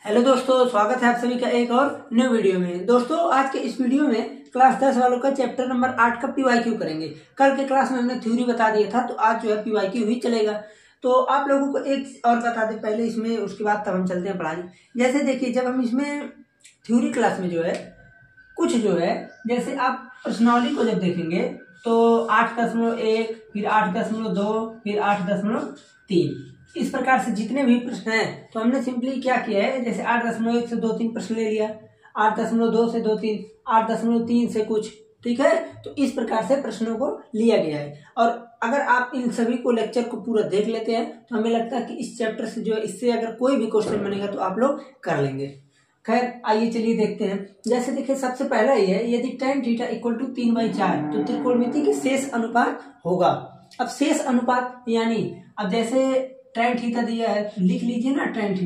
Hello दोस्तों, स्वागत है आप सभी का एक और न्यू वीडियो में। दोस्तों, आज के इस वीडियो में क्लास 10 वालों का चैप्टर नंबर 8 का पीवाईक्यू करेंगे। कल के क्लास में हमने थ्योरी बता दिया था, तो आज जो है पीवाईक्यू ही चलेगा। तो आप लोगों को एक और बता दें पहले इसमें, उसके बाद तब हम चलते हैं पढ़ाने। जैसे देखिए, जब हम इसमें थ्योरी क्लास में जो है कुछ जो है, जैसे आप प्रश्नावली को जब देखेंगे तो 8.1, फिर 8.2, फिर 8.3, इस प्रकार से जितने भी प्रश्न हैं, तो हमने सिंपली क्या किया है, जैसे 8.1 से 2-3 प्रश्न ले लिया, 8.2 से 2-3, 8.3 से कुछ, ठीक है। तो इस प्रकार से प्रश्नों को लिया गया है। और अगर आप इन सभी को लेक्चर को पूरा देख लेते हैं तो हमें लगता है कि इस चैप्टर से जो है, इससे अगर कोई भी क्वेश्चन बनेगा तो आप लोग कर लेंगे। खैर, आइए चलिए देखते हैं। जैसे देखिए, सबसे पहला ये है, यदि tan थीटा इक्वल टू 3/4 तो त्रिकोणमिति की शेष अनुपात होगा। अब शेष अनुपात यानी, अब जैसे tan थीटा दिया है, लिख लीजिए ना, tan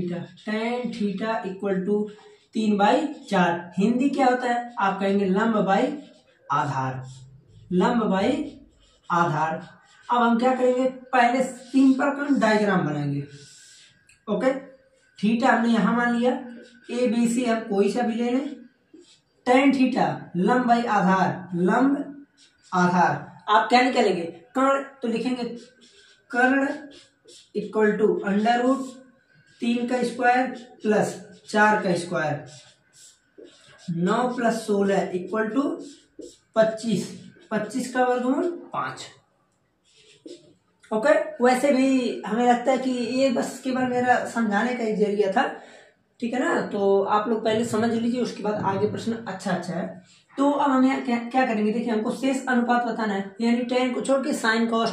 theta equal to 3/4। Hindi क्या होता है, आप कहेंगे लंब बाई आधार, लंब बाई आधार। अब हम क्या करेंगे, पहले सिंपल का डायग्राम बनाएंगे। ओके, थीटा हमने यहां मान लिया, ए बी सी हम कोई सा भी ले लें। tan थीटा लंब बाई आधार, लंब आधार। आप क्या निकालेंगे, कर्ण, तो लिखेंगे कर्ण इक्वल टू √3 का स्क्वायर प्लस 4 का स्क्वायर, 9 + 16 इक्वल टू 25, 25 का वर्गमूल 5। ओके, वैसे भी हमें लगता है कि ये बस केवल मेरा समझाने का एक जरिया था, ठीक है ना। तो आप लोग पहले समझ लीजिए, उसके बाद आगे प्रश्न अच्छा है। तो अब हम यहाँ क्या करेंगे, देखिए हमको शेष अनुपात बताना है, यानी tan को छोड़ के sin cos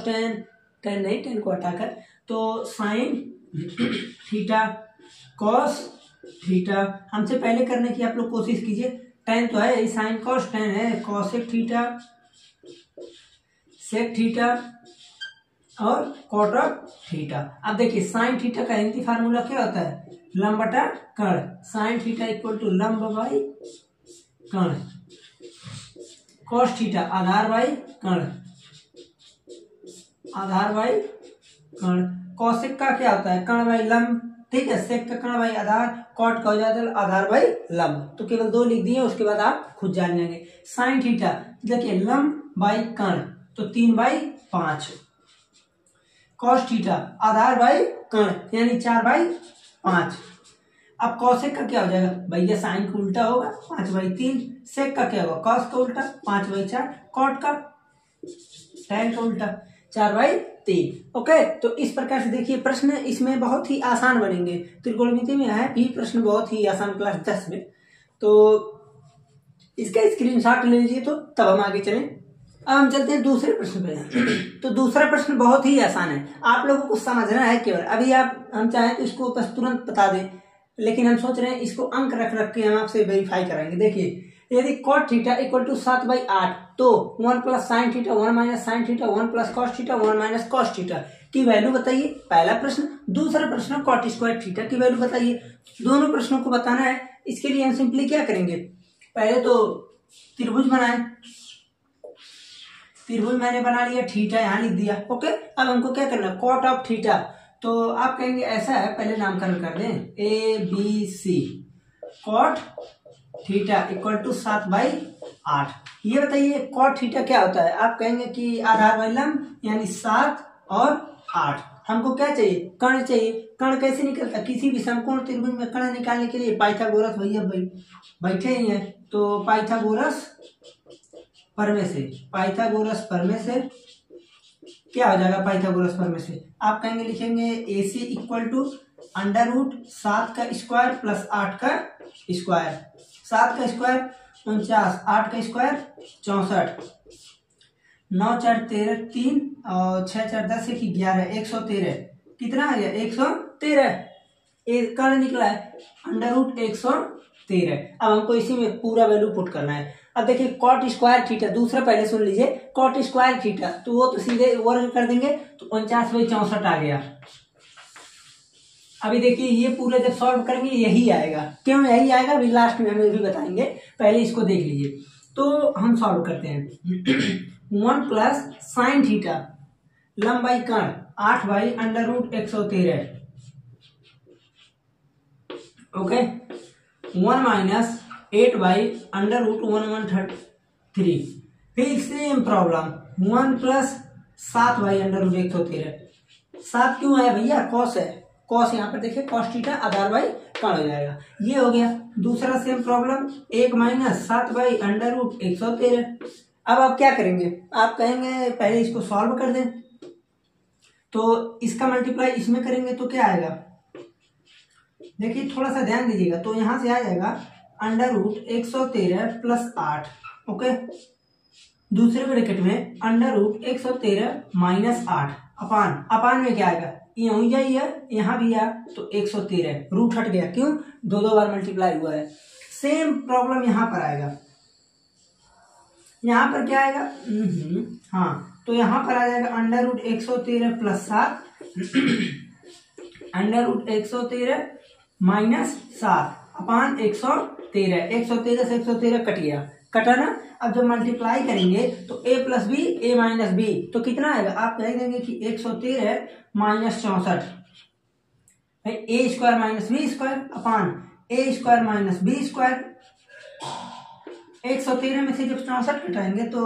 tan को हटाकर, तो sin थीटा cos थीटा हमसे पहले करने की आप लोग कोशिश कीजिए। tan तो है, sin cos tan है, cosec थीटा, sec थीटा और cot थीटा। अब देखिए, sin थीटा का हिंदी फार्मूला क्या होता है, लंब बटा कर्ण। sin थीटा इक्वल टू लंब बाई कर्ण, cos थीटा आधार बाई कर्ण, आधार बाई कर्ण। cosec का क्या होता है, कर्ण बाई लंब, ठीक है। sec का कर्ण बाई आधार, cot का हो जाता है आधार बाई लंब। तो केवल 2 लिख दिए, उसके बाद आप खुद जान जाएंगे। sin थीटा देखिए लंब बाई कर्ण, तो 3/5। cos थीटा आधार बाई कर्ण यानी 4/5। अब cosec का क्या हो जाएगा, भैया साइन का उल्टा होगा, 5/3। sec का क्या होगा, cos का उल्टा 5/4, cot का tan का उल्टा 4/3। ओके, तो इस प्रकार से देखिए प्रश्न इसमें बहुत ही आसान बनेंगे। त्रिकोणमिति में है भी प्रश्न बहुत ही आसान क्लास 10 में। तो इसका स्क्रीनशॉट ले लीजिए, तो तब हम आगे चलें। अब हम चलते हैं दूसरे प्रश्न पे। तो दूसरा प्रश्न बहुत ही आसान है, आप लोगों को समझना है केवल। अभी हम चाहें तो इसको बस तुरंत बता दें, लेकिन हम सोच रहे हैं इसको अंक रख के हम आपसे वेरीफाई कराएंगे। देखिए, यदि cot थीटा इक्वल टू 7/8 तो 1 + sin theta 1 - sin theta 1 + cos theta 1 - cos theta की वैल्यू बताइए। पहला प्रश्न। दूसरा प्रश्न cot स्क्वायर थीटा की वैल्यू बताइए। दोनों प्रश्नों को बताना है। इसके लिए हम सिंपली क्या करेंगे, पहले तो त्रिभुज बनाए, त्रिभुज मैंने बना लिया, थीटा यहाँ लिख दिया। ओके, अब हमको क्या करना है, cot ऑफ थीटा। तो आप कहेंगे ऐसा है, पहले नामकरण कर दें, ABC cot theta equal to 7/8। ये बताइए cot थीटा क्या होता है, आप कहेंगे कि आधार बाई लंब यानी 7 और 8। हमको क्या चाहिए, कर्ण चाहिए। कर्ण कैसे निकलता है, किसी भी समकोण त्रिभुज में कर्ण निकालने के लिए पाइथागोरस भैया बैठे ही हैं, तो पाइथागोरस परमे से क्या हो जाएगा, पाइथागोरस परमे से आप कहेंगे, लिखेंगे AC इक्वल टू √7 का स्क्वायर प्लस 8 का स्क्वायर। 7 का स्क्वायर 49, 8 का स्क्वायर 64, 9 × 4 = 13, 3 और 6 × 4 = 10, 1 = 11, 113। कितना आ गया, 113। एक कर्ण निकला है √113। अब हमको इसी में पूरा वैल्यू पुट करना है। अब देखिए cot स्क्वायर थीटा, दूसरा पहले सुन लीजिए, cot स्क्वायर थीटा, तो वो तो सीधे वर्ग कर देंगे, तो 49/64 आ गया। अभी देखिए, ये पूरे जब सॉल्व करेंगे यही आएगा। क्यों यही आएगा, अभी लास्ट में हम ये भी बताएंगे, पहले इसको देख लीजिए। तो हम सॉल्व करते हैं। 1 + sin थीटा लंब बाई कर्ण 8/√113 ओके 1 माइनस 8/√1/3। फिर सेम प्रॉब्लम 1 प्लस 7/√113। 7 क्यों है भैया? कॉस है। कॉस यहाँ पर देखिए कॉस थीटा आधार बाई कौन हो जाएगा, ये हो गया। दूसरा सेम प्रॉब्लम 1 माइनस 7/√113। अब आप क्या करेंगे? आप कहेंगे पहले इसको सॉल्व कर दें, तो इसका मल्टीप्लाई इसमें करेंगे तो क्या आएगा? देखिए थोड़ा सा ध्यान दीजिएगा। तो यहां से आ जाएगा √113 प्लस 8। ओके, दूसरे ब्रैकेट में √113 माइनस 8 अपान। अपान में क्या आएगा? यूं जाइए, यहाँ भी आ तो 113 रूट हट गया। क्यों? दो बार मल्टीप्लाई हुआ है। सेम प्रॉब्लम यहाँ पर आएगा। यहाँ पर क्या आएगा? हाँ, तो यहाँ पर आ जाएगा √113 प्लस 7 √113 माइनस 7 अपान 113। 113 से 113 कट गया, कटा ना। अब जब मल्टीप्लाई करेंगे तो a plus B a minus B तो कितना आएगा? आप कह देंगे कि 113 minus 64 a square minus B square upon a square minus B square. 113 में से जब 64 घटाएंगे तो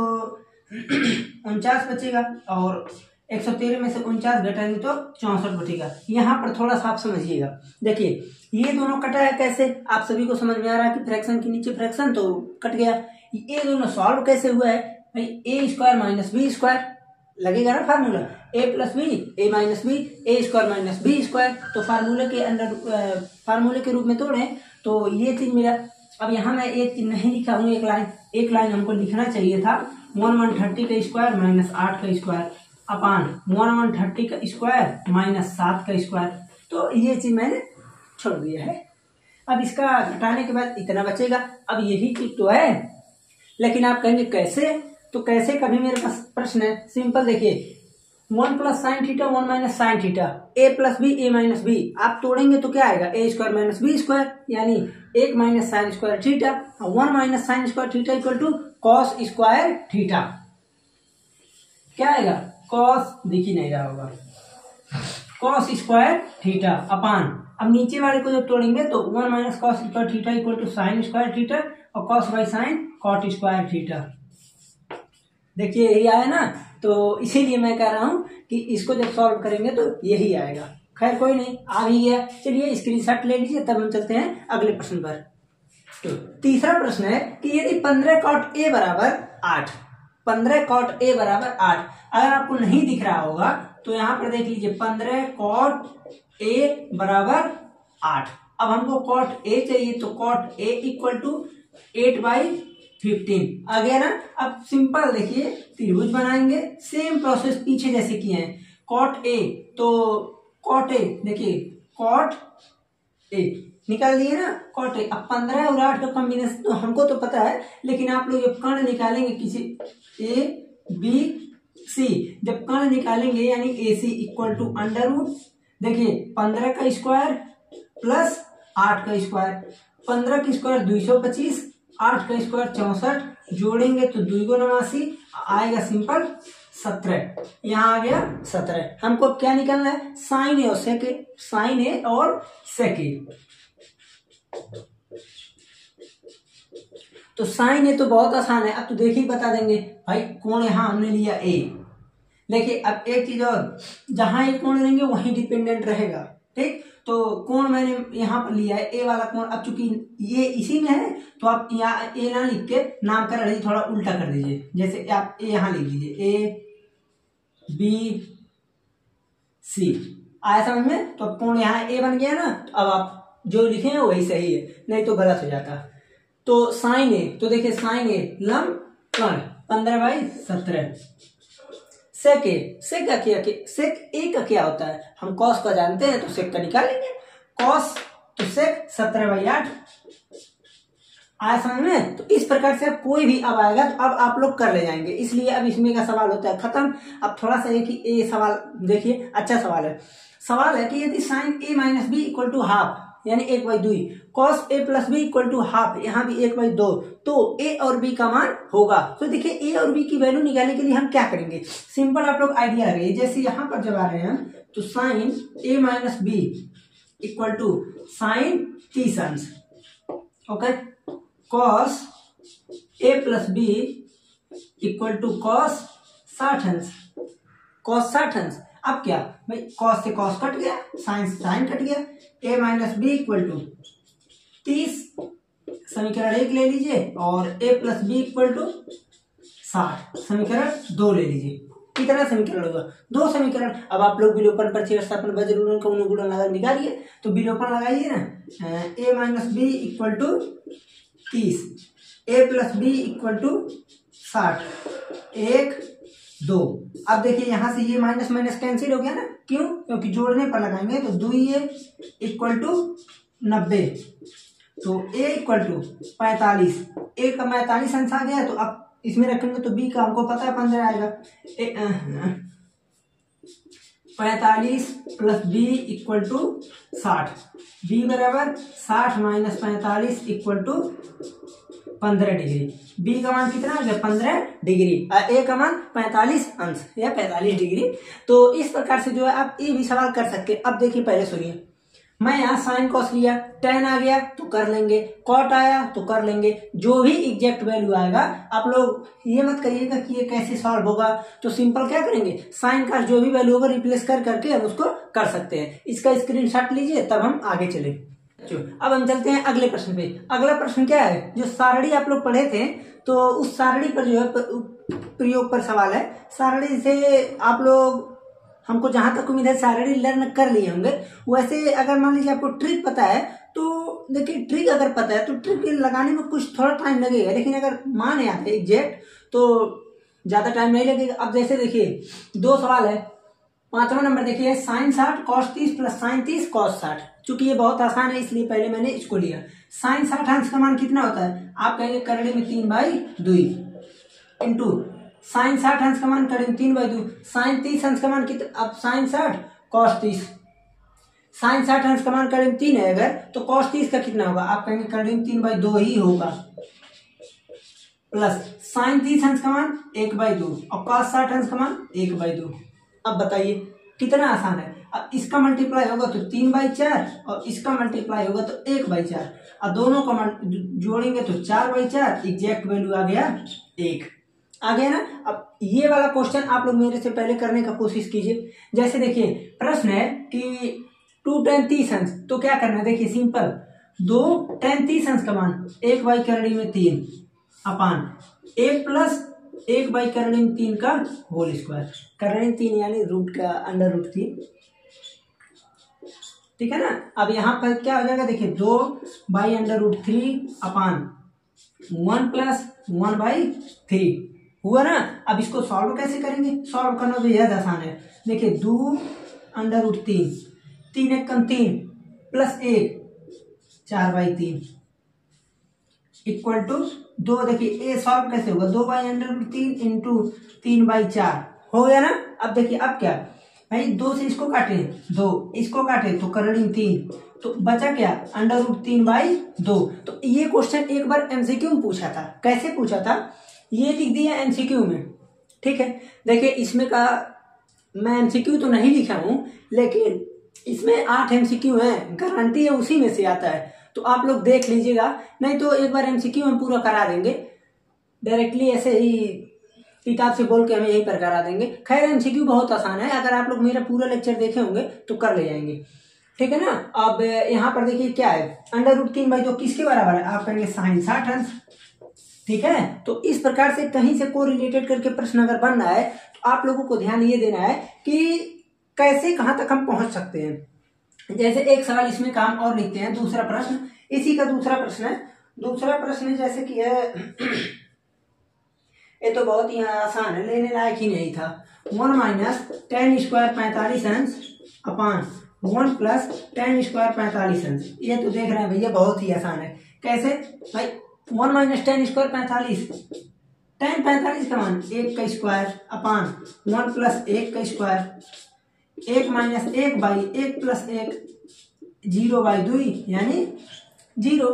49 बचेगा, और 113 में से 49 घटाएंगे तो 64 बचेगा। यहाँ पर थोड़ा सा आप समझिएगा। देखिए ये दोनों कटा है कैसे? आप सभी को समझ में आ रहा है कि फ्रैक्शन के नीचे फ्रैक्शन तो कट गया। ये दोनों सॉल्व कैसे हुआ है भाई? a square minus B square लगेगा ना formula, a plus B a minus B a square minus B square. तो फार्मूले के अंदर फार्मूले के रूप में तोड़े तो ये चीज मिला। अब यहाँ मैं एक चीज नहीं लिखा हूँ, एक लाइन हमको लिखना चाहिए था। 1/130 का स्क्वायर माइनस 8 का स्क्वायर अपान 1/130 का स्क्वायर माइनस 7 का स्क्वायर। तो ये चीज मैंने छोड़ दिया है। अब इसका घटाने के बाद इतना बचेगा। अब यही चीज तो है, लेकिन आप कहेंगे कैसे? तो कैसे का भी मेरे पास प्रश्न है। सिंपल देखिए 1 plus sine theta 1 minus sine theta a plus B a minus B. आप तोड़ेंगे तो क्या आएगा? a square minus B square, यानी 1 minus sine square theta 1 minus sine square theta equal to cos square theta. क्या आएगा? Cos दिख ही नहीं रहा होगा, कॉस स्क्वायर थीटा अपान। अब नीचे वाले को जब तोड़ेंगे तो 1 minus cos square theta equal to sine square theta और cos by sine cot square theta. देखिए यही आया ना, तो इसीलिए मैं कह रहा हूं कि इसको जब सॉल्व करेंगे तो यही आएगा। खैर कोई नहीं, आ ही गया। चलिए स्क्रीनशॉट ले लीजिए, तब हम चलते हैं अगले प्रश्न पर। तो तीसरा प्रश्न है कि यदि 15 कॉट ए बराबर 8, 15 कॉट ए बराबर 8, अगर आपको नहीं दिख रहा होगा तो यहाँ पर देख लीजिए 15 कॉट ए बराबर 8। अब हमको कॉट ए चाहिए, तो कॉट ए इक्वल टू 8/15 आ गया ना। अब सिंपल देखिए त्रिभुज बनाएंगे, सेम प्रोसेस पीछे जैसे किए हैं। कॉट ए, तो कॉट ए देखिए कॉट ए निकाल दिए ना, कॉट ए। अब 15 और 8 का कॉम्बिनेशन तो हमको तो पता है, लेकिन आप लोग जब कर्ण निकालेंगे किसी ए बी सी, जब कर्ण निकालेंगे यानी ए सी इक्वल टू √ देखिए 15 का स्क्वायर प्लस 8 का स्क्वायर। 15 का स्क्वायर 225, 8 का स्क्वायर 64, जोड़ेंगे तो 2 × 89 आएगा सिंपल 17। यहाँ आ गया 17। हमको क्या निकालना है? साइन ए और सेक, साइन ए और सेक ए। तो साइन ए तो बहुत आसान है, अब तो देखिए बता देंगे भाई। कोण यहाँ हमने लिया ए, देखिए अब एक चीज और, जहां ये कोण लेंगे वहीं डिपेंडेंट रहेगा, ठीक। तो कोण मैंने यहाँ पर लिया है ए वाला कोण। अब चूंकि ये इसी में है तो आप यहाँ ए ना लिख के नामकरण थोड़ा उल्टा कर दीजिए। जैसे आप ए यहाँ लिख दीजिए ए बी सी, आया समझ में? तो अब कोण यहाँ ए बन गया ना, तो अब आप जो लिखे हैं वही सही है, नहीं तो गलत हो जाता। तो साइन ए, तो देखिए साइन ए लंब कर्ण 15/17। सेक ए, सेक ए का क्या होता है? हम कॉस का जानते हैं तो सेक का निकालेंगे। कॉस तो सेक 17/8 आया समझ में? तो इस प्रकार से अब कोई भी अब आएगा तो अब आप लोग कर ले जाएंगे, इसलिए अब इसमें का सवाल होता है खत्म। अब थोड़ा सा कि ये सवाल देखिए, अच्छा सवाल है। सवाल है कि यदि sine A minus B equal to half, यानी 1/2, cos A plus B equal to half, यहाँ भी 1/2, तो ए और बी का मान होगा। तो देखिए ए और बी की वैल्यू निकालने के लिए हम क्या करेंगे? सिंपल आप लोग आइडिया लगाइए। जैसे यहाँ पर जब आ रहे हैं तो sine A minus B equal to sine 30 अंश, okay, cos A plus B equal to cos 60 अंश, कॉस 60 अंश। अब क्या भाई, कॉस से कॉस कट गया, साइन से साइन कट गया, ए माइनस बी इक्वल टू 30, समीकरण 1 ले लीजिए, और ए प्लस बी इक्वल टू 60, समीकरण 2 ले लीजिए। कितना समीकरण होगा, 2 समीकरण। अब आप लोग विलोपन प्रतिस्थापन वज्रगुणन का अनुगुणन लगा निकालिए, तो विलोपन लगाइए ना, A minus B equal to 30, A plus B equal to 60, 1 2। अब देखिए यहां से ये माइनस माइनस कैंसिल हो गया ना, क्यों, क्योंकि जोड़ने पर लगाएंगे, तो 2 इक्वल टू 90, तो ए इक्वल टू 45, ए का 45 अंश आ गया, तो अब इसमें रखेंगे तो बी का हमको पता है 15 आएगा, 45 plus B equal to 60, B बराबर 60 minus 45 equal to 15 degree. B का मान कितना आ गया, 15 डिग्री, ए का मान 45 अंश या 45 डिग्री। तो इस प्रकार से जो है आप ये भी सवाल कर सकते हैं। अब देखिए पहले सुनिए, मैं यहाँ साइन कॉस लिया, टेन आ गया तो कर लेंगे, कॉट आया तो कर लेंगे, जो भी एग्जैक्ट वैल्यू आएगा। आप लोग ये मत करिएगा कि ये कैसे सॉल्व होगा, तो सिंपल क्या करेंगे, साइन का जो भी वैल्यू होगा रिप्लेस कर करके हम उसको कर सकते हैं। इसका स्क्रीनशॉट लीजिए, तब हम आगे चले। अब हम चलते हैं अगले प्रश्न पे। अगला प्रश्न क्या है, जो सारणी आप लोग पढ़े थे, तो उस सारणी पर जो है प्रयोग पर सवाल है। सारणी से आप लोग, हमको जहां तक उम्मीद है सारणी लर्न कर लिए होंगे। वैसे अगर मान लीजिए आपको ट्रिक पता है, तो देखिए ट्रिक अगर पता है तो ट्रिक लगाने में कुछ थोड़ा टाइम लगेगा, लेकिन अगर मान याद है एग्जैक्ट तो ज्यादा टाइम नहीं लगेगा। अब जैसे देखिए 2 सवाल है, 5वां नंबर देखिए, sine 60 cos 30 plus sine 30 cos 60। चूंकि ये बहुत आसान है इसलिए पहले मैंने इसको लिया। साइन 60 अंश का मान कितना होता है, आप कहेंगे करड़े में 3/2 इंटू साइन 60 अंश का मान करेंगे 3/2, साइन 30 अंश का मान कितना, अब साइन 60 कॉस 30, साइन 60 अंश का मान करेंगे 3 है अगर, तो कॉस 30 का कितना होगा, आप कहेंगे करेंगे 3/2 ही होगा, प्लस साइन 30 अंश का मान 1/2 और कॉस 60 अंश का मान 1/2। अब बताइए कितना आसान है। अब इसका मल्टीप्लाई होगा तो 3/4 और इसका मल्टीप्लाई होगा तो 1/4, और दोनों का जोड़ेंगे तो 4/4, एग्जैक्ट वैल्यू आ गया 1, आ गया ना। अब ये वाला क्वेश्चन आप लोग मेरे से पहले करने का कोशिश कीजिए। जैसे देखिए प्रश्न है कि 2 tan 30 अंश, तो क्या करना है, देखिए सिंपल, 2 tan 30 अंश का मान 1/3 में 3 अपान 1 प्लस 1/3 का होल स्क्वायर, करड़ी 3 यानी रूट का √3, ठीक है ना। अब यहाँ पर क्या हो जाएगा, देखिए 2/√3 अपान 1 प्लस 1/3 हुआ ना। अब इसको सॉल्व कैसे करेंगे, सॉल्व करना तो यह आसान है। देखिए 2√3, 3 1 कम 3 प्लस 1 4/3 इक्वल टू 2। देखिए ए सॉल्व कैसे होगा, 2/√3 इंटू 3/4 हो गया ना। अब देखिए अब क्या भाई, 2 से इसको काटे 2, इसको काटे तो करड़ी 3, तो बचा क्या √3/2। तो ये क्वेश्चन एक बार एमसीक्यू में पूछा था। कैसे पूछा था, ये लिख दिया एमसीक्यू में, ठीक है। देखिए इसमें का मैं एमसीक्यू तो नहीं लिखा हूं, लेकिन इसमें 8 एमसीक्यू है, गारंटी है उसी में से आता है। तो आप लोग देख लीजिएगा, नहीं तो एक बार एमसीक्यू हम पूरा करा देंगे, डायरेक्टली ऐसे ही किताब से बोल के हमें यहीं पर करा देंगे। खैर एमसीक्यू बहुत आसान है, अगर आप लोग मेरा पूरा लेक्चर देखे होंगे तो कर ले जाएंगे, ठीक है ना। अब यहाँ पर देखिए क्या है, √3/2 किसके बराबर है, आप कहेंगे साइन 60 अंश, ठीक है। तो इस प्रकार से कहीं से को रिलेटेड करके प्रश्न अगर बन रहा है, तो आप लोगों को ध्यान ये देना है कि कैसे कहाँ तक हम पहुंच सकते हैं। जैसे एक सवाल इसमें काम और लिखते हैं, दूसरा प्रश्न इसी का दूसरा प्रश्न है। दूसरा प्रश्न जैसे कि है, ये तो बहुत ही आसान है, लेने लायक ही नहीं था। 1 - tan² 45 अंश अपान 1 + tan² 45 अंश। ये तो देख रहे हैं भैया बहुत ही आसान है। कैसे भाई, 1 - tan² 45, tan 45 का मान 1 का स्क्वायर अपान 1 + 1 का स्क्वायर, 1 - 1/1 + 1 0/2 यानी 0।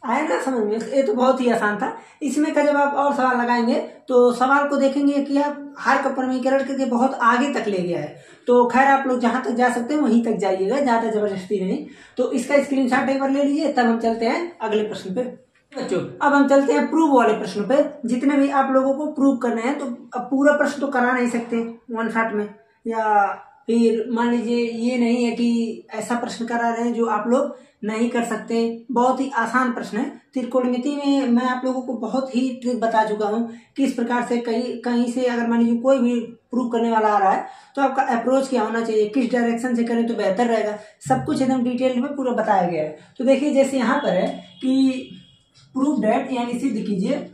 आया ना समझ में? ये तो बहुत ही आसान था। इसमें का जब आप और सवाल लगाएंगे तो सवाल को देखेंगे कि आप हर का प्रमेयीकरण करके बहुत आगे तक ले गया है। तो खैर आप लोग जहां तक जा सकते हैं वहीं तक जाइएगा, ज्यादा जबरदस्ती नहीं। तो इसका स्क्रीनशॉट एक बार ले लीजिए, तब हम चलते हैं अगले प्रश्न पे। बच्चों अब हम चलते हैं प्रूव वाले प्रश्न पे। जितने भी आप लोगों को प्रूव करने हैं, तो अब पूरा प्रश्न तो करा नहीं सकते वन शॉट में, या फिर मान लीजिए ये नहीं है कि ऐसा प्रश्न करा रहे हैं जो आप लोग नहीं कर सकते। बहुत ही आसान प्रश्न है। त्रिकोणमिति में मैं आप लोगों को बहुत ही ट्रिक बता चुका हूँ किस प्रकार से कहीं से अगर मान लीजिए कोई भी प्रूव करने वाला आ रहा है तो आपका अप्रोच क्या होना चाहिए, किस डायरेक्शन से करें तो बेहतर रहेगा, सब कुछ एकदम डिटेल में पूरा बताया गया है। तो देखिए जैसे यहाँ पर है कि प्रूव दैट, यानी सिद्ध कीजिए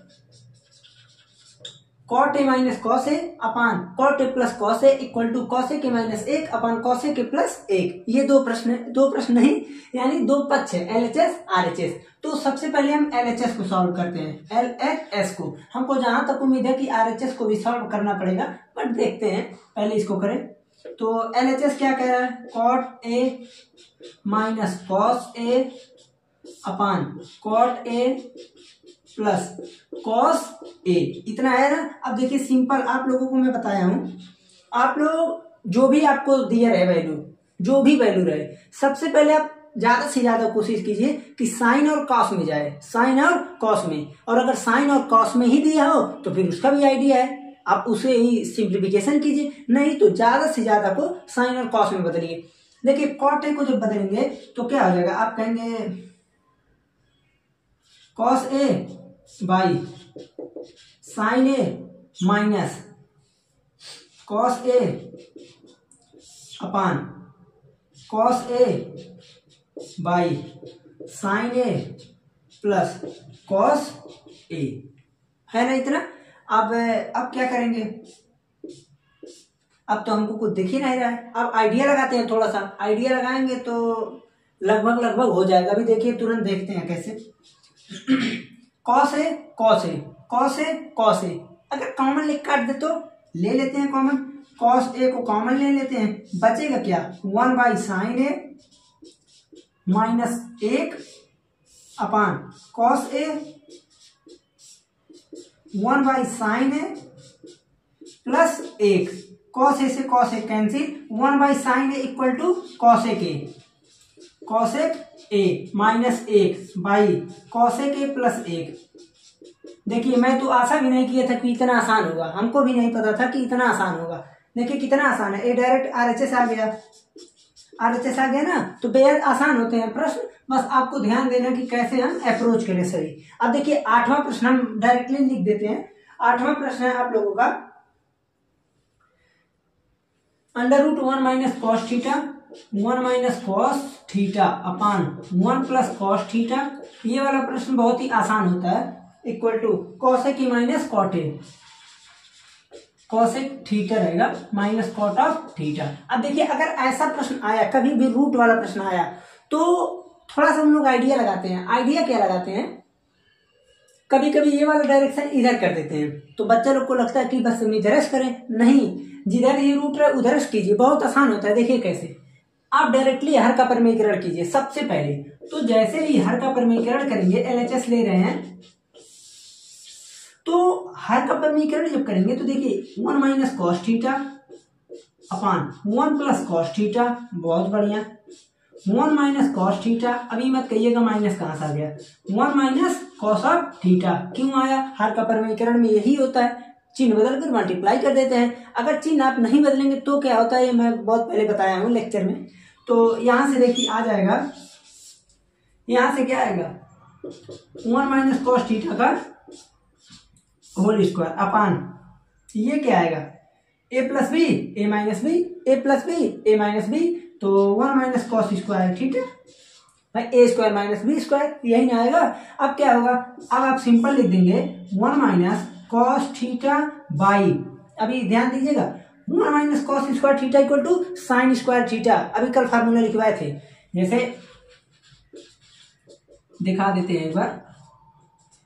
cot a minus cos A upon cot a plus cos A equal to cos a के माइनस 1 अपान cos a के प्लस 1। ये दो प्रश्न नहीं, यानी दो पक्ष है, LHS RHS। तो सबसे पहले हम LHS को सॉल्व करते हैं, LHS को। हमको जहां तक उम्मीद है कि RHS को भी सॉल्व करना पड़ेगा, बट देखते हैं, पहले इसको करें। तो LHS क्या कह रहा है, cot a minus cos A upon cot a plus cos A, इतना है ना। अब देखिए सिंपल आप लोगों को मैं बताया हूं, आप लोग जो भी आपको दिया रहे वैल्यू, जो भी वैल्यू रहे, सबसे पहले आप ज्यादा से ज्यादा कोशिश कीजिए कि साइन और कॉस में जाए, साइन और कॉस में। और अगर साइन और कॉस में ही दिया हो तो फिर उसका भी आइडिया है, आप उसे ही सिंप्लीफिकेशन कीजिए, नहीं तो ज्यादा से ज्यादा को साइन और कॉस में बदलिए। देखिए कॉट ए को जब बदलेंगे तो क्या हो जाएगा, आप कहेंगे cos A by sine A minus cos A upon cos A by sine A plus cos A, है ना इतना। अब क्या करेंगे, अब तो हमको कुछ दिख ही नहीं रहा है। अब आइडिया लगाते हैं, थोड़ा सा आइडिया लगाएंगे तो लगभग हो जाएगा। अभी देखिए तुरंत देखते हैं कैसे। Cos A cos A cos A cos ए, अगर कॉमन लिख काट दे तो ले लेते हैं कॉमन, कॉस ए को कॉमन ले लेते हैं, बचेगा क्या, 1 by sine A minus 1 upon cos A, 1 by sine A plus 1, cos A से cos A cancel, 1 by sine A equal to cos A के, cos A minus 1 by cos A के plus 1। देखिए मैं तो आशा भी नहीं किया था कि इतना आसान होगा, हमको भी नहीं पता था कि इतना आसान होगा। देखिए कितना आसान है, ये डायरेक्ट RHS आ गया, RHS आ गया ना, तो बेहद आसान होते हैं प्रश्न। बस आपको ध्यान देना कि कैसे हम अप्रोच करें सही। अब देखिए 8वां प्रश्न हम डायरेक्टली लिख देते हैं। 8वां प्रश्न है आप लोगों का, √1 minus cos theta 1 minus cos theta upon 1 plus cos theta. ये वाला प्रश्न बहुत ही आसान होता है, equal to cosec E minus cot A, cosec theta रहेगा माइनस कॉट ऑफ थीटा। अब देखिए अगर ऐसा प्रश्न आया, कभी भी रूट वाला प्रश्न आया, तो थोड़ा सा हम लोग आइडिया लगाते हैं। आइडिया क्या लगाते हैं, कभी कभी ये वाला डायरेक्शन इधर कर देते हैं, तो बच्चा लोग को लगता है कि बस हम इधर करें, नहीं, जिधर ये रूट है उधर कीजिए, बहुत आसान होता है। देखिए कैसे, आप डायरेक्टली हर का प्रमेयीकरण कीजिए सबसे पहले। तो जैसे ही हर का प्रमेयीकरण करेंगे, LHS ले रहे हैं, तो हर का प्रमेयीकरण जब करेंगे तो देखिए 1 minus cos theta upon 1 plus cos theta, बहुत बढ़िया, 1 माइनस कॉस थीटा। अभी मत कहिएगा माइनस कहां से आ गया, 1 माइनस कॉस ऑफ थीटा क्यों आया, हर का प्रमेयीकरण में यही होता है, चिन्ह बदलकर मल्टीप्लाई कर देते हैं। अगर चिन्ह आप नहीं बदलेंगे तो क्या होता है, ये मैं बहुत पहले बताया हूँ लेक्चर में। तो यहां से देखिए आ जाएगा, यहां से क्या आएगा, 1 माइनस कॉस थीटा का होल स्क्वायर अपान ये क्या आएगा, a plus B A minus B, A plus B A minus B, तो 1 माइनस कॉस स्क्वायर, ठीक है भाई, A square minus B square, यही ना आएगा। अब क्या होगा, अब आप सिंपल लिख देंगे 1 माइनस कॉस थीटा बाई, अभी ध्यान दीजिएगा, 1 minus cos square theta equal to sine square theta. अभी कल फार्मूला लिखवाए थे, जैसे दिखा देते हैं एक बार,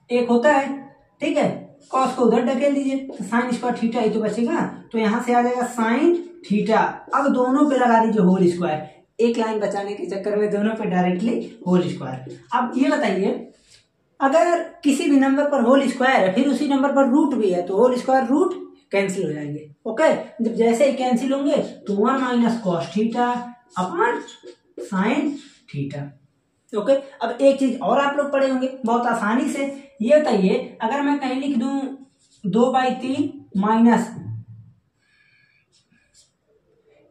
एक होता है, ठीक है, कॉस को उधर ढकेल दीजिए तो साइन स्क्वायर थीटा ही तो बचेगा, तो यहां से आ जाएगा साइन थीटा। अब दोनों पे लगा दीजिए होल स्क्वायर, एक लाइन बचाने के चक्कर में दोनों पे डायरेक्टली होल स्क्वायर। अब ये बताइए अगर किसी भी नंबर पर होल स्क्वायर है फिर उसी नंबर पर रूट भी है तो होल स्क्वायर रूट कैंसिल हो जाएंगे। ओके, जब जैसे ही कैंसिल होंगे तो 1 minus cos theta upon sine theta. Okay, अब एक चीज और आप लोग पढ़े होंगे बहुत आसानी से, ये बताइए अगर मैं कहीं लिख दूं 2/3 माइनस,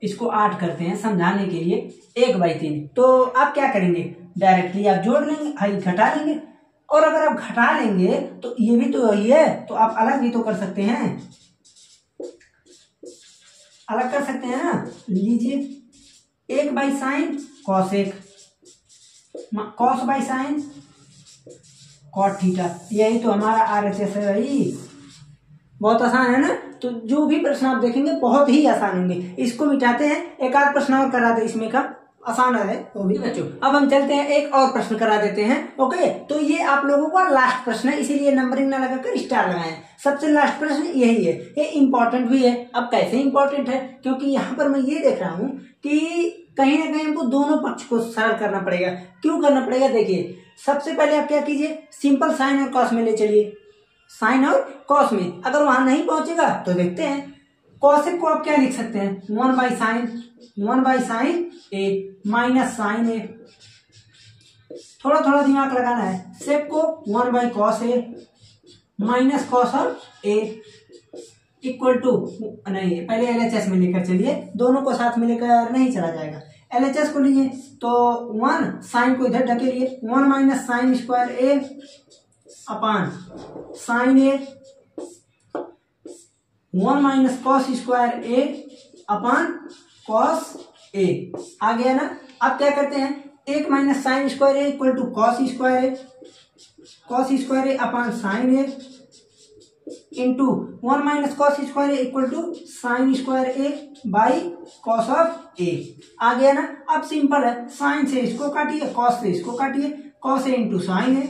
इसको 8 करते हैं समझाने के लिए 1/3, तो आप क्या करेंगे डायरेक्टली आप जोड़ लेंगे, हाई घटा लेंगे, और अगर आप घटा लेंगे तो ये भी तो वही है तो आप अलग भी तो कर सकते हैं, अलग कर सकते हैं ना। लीजिए 1/sin cos 1 cos by sine cot theta, यही तो हमारा RHS है भाई। बहुत आसान है ना। तो जो भी प्रश्न आप देखेंगे बहुत ही आसान होंगे। इसको मिटाते हैं, एक आध प्रश्न और करा दे इसमें का, आसान है वो भी बच्चों। अब हम चलते हैं एक और प्रश्न करा देते हैं। ओके, तो ये आप लोगों का लास्ट प्रश्न है इसीलिए नंबरिंग ना लगाकर स्टार लगाएं। सबसे लास्ट प्रश्न यही है, ये इंपॉर्टेंट भी है। अब कैसे इंपॉर्टेंट है, क्योंकि यहाँ पर मैं ये देख रहा हूँ कि कहीं ना कहीं हमको दोनों पक्ष को सरल करना पड़ेगा। क्यों करना पड़ेगा, देखिए सबसे पहले आप क्या कीजिए, सिंपल साइन और कॉस में ले चलिए, साइन और कॉस में। अगर वहां नहीं पहुंचेगा तो देखते हैं कॉसेक को आप क्या लिख सकते हैं, 1/sin a माइनस साइन ए, थोड़ा थोड़ा दिमाग लगाना है। सेक को 1/cos a माइनस कॉस और a इक्वल टू, नहीं पहले LHS में लेकर चलिए, दोनों को साथ में लेकर नहीं चला जाएगा। LHS को लीजिए तो 1 साइन को इधर ढकेलिए, 1 minus sine square A upon sine A, 1 minus cos square A upon cos A, आ गया ना। अब क्या करते हैं, 1 minus sine square A equal to cos square A, cos square A upon sine A into 1 minus cos square A equal to sine square A by cos of A, आ गया ना। अब सिंपल है, साइन से इसको काटिए, cos से इसको काटिए, cos A into sine ए,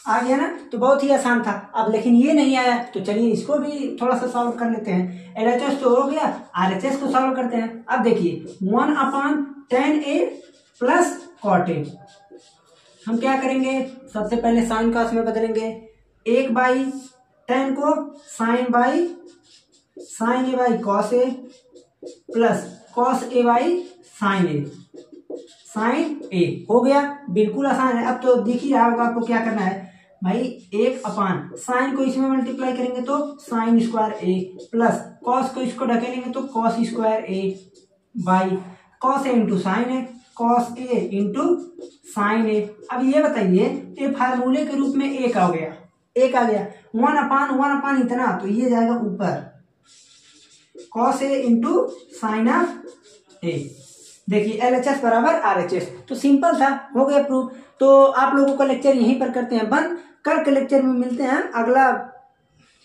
आ गया ना। तो बहुत ही आसान था। अब लेकिन ये नहीं आया तो चलिए इसको भी थोड़ा सा सॉल्व कर लेते हैं। LHS तो हो गया, RHS को सॉल्व करते हैं। अब देखिए 1/tan a plus cot A, हम क्या करेंगे, सबसे पहले साइन कॉस में बदलेंगे, 1/tan को sine by sine A by cos A plus cos A by sine A, sine A हो गया। बिल्कुल आसान है। अब तो दिख ही रहा होगा आपको क्या करना है भाई, 1 साइन को इसमें मल्टीप्लाई करेंगे तो sine square A plus cos को इसको ढकेलेंगे तो cos square A by cos A into sine A, cos A into sine A. अब ये बताइए, ये फार्मूले के रूप में एक आ गया, एक आ गया, 1/1 इतना तो ये जाएगा ऊपर, cos A into sine of A. देखिए LHS बराबर RHS, तो सिंपल था, हो गया प्रूफ। तो आप लोगों का लेक्चर यहीं पर करते हैं बंद। कल के लेक्चर में मिलते हैं अगला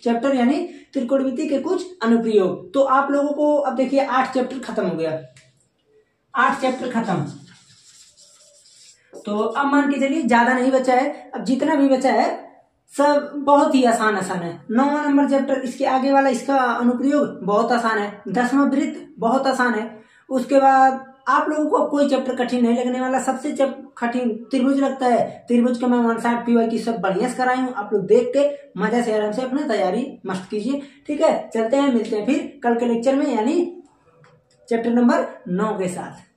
चैप्टर यानी त्रिकोणमिति के कुछ अनुप्रयोग। तो आप लोगों को अब देखिए 8 चैप्टर खत्म हो गया, 8 चैप्टर खत्म। तो अब मान के चलिए ज्यादा नहीं बचा है, अब जितना भी बचा है सब बहुत ही आसान है। 9वां नंबर चैप्टर, इसके आगे वाला इसका अनुप्रयोग बहुत आसान है। 10वां वृत्त बहुत आसान है। उसके बाद आप लोगों को कोई चैप्टर कठिन नहीं लगने वाला। सबसे कठिन त्रिभुज लगता है, त्रिभुज का मैं 1 साइड PY की सब बढ़िया से कराई हूँ। आप लोग देख के मजा से आराम से अपना तैयारी मस्त कीजिए। ठीक है, चलते हैं, मिलते हैं फिर कल के लेक्चर में यानी चैप्टर नंबर 9 के साथ।